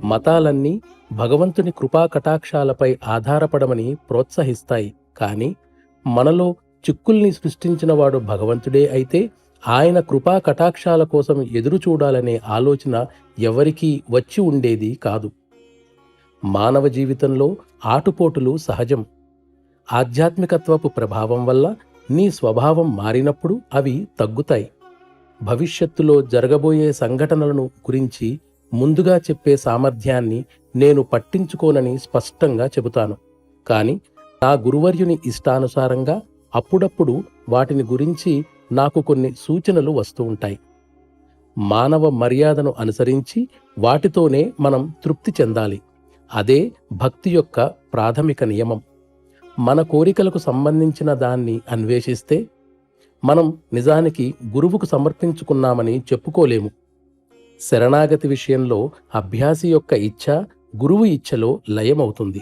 మతాలన్నీ భగవంతుని కృపా కటాక్షాలపై ఆధారపడమని ప్రోత్సహిస్తాయి. కానీ మనలో చిక్కుల్ని సృష్టించినవాడు భగవంతుడే అయితే ఆయన కృపా కటాక్షాల కోసం ఎదురు చూడాలనే ఆలోచన ఎవరికీ వచ్చి ఉండేది కాదు. మానవ జీవితంలో ఆటుపోటులు సహజం. ఆధ్యాత్మికత్వపు ప్రభావం వల్ల నీ స్వభావం మారినప్పుడు అవి తగ్గుతాయి. భవిష్యత్తులో జరగబోయే సంఘటనలను గురించి ముందుగా చెప్పే సామర్థ్యాన్ని నేను పట్టించుకోనని స్పష్టంగా చెబుతాను. కానీ నా గురువర్యుని ఇష్టానుసారంగా అప్పుడప్పుడు వాటిని గురించి నాకు కొన్ని సూచనలు వస్తూ ఉంటాయి. మానవ మర్యాదను అనుసరించి వాటితోనే మనం తృప్తి చెందాలి. అదే భక్తి యొక్క ప్రాథమిక నియమం. మన కోరికలకు సంబంధించిన దాన్ని అన్వేషిస్తే మనం నిజానికి గురువుకు సమర్పించుకున్నామని చెప్పుకోలేము. శరణాగతి విషయంలో అభ్యాసి యొక్క ఇచ్ఛ గురువు ఇచ్ఛలో లయమవుతుంది.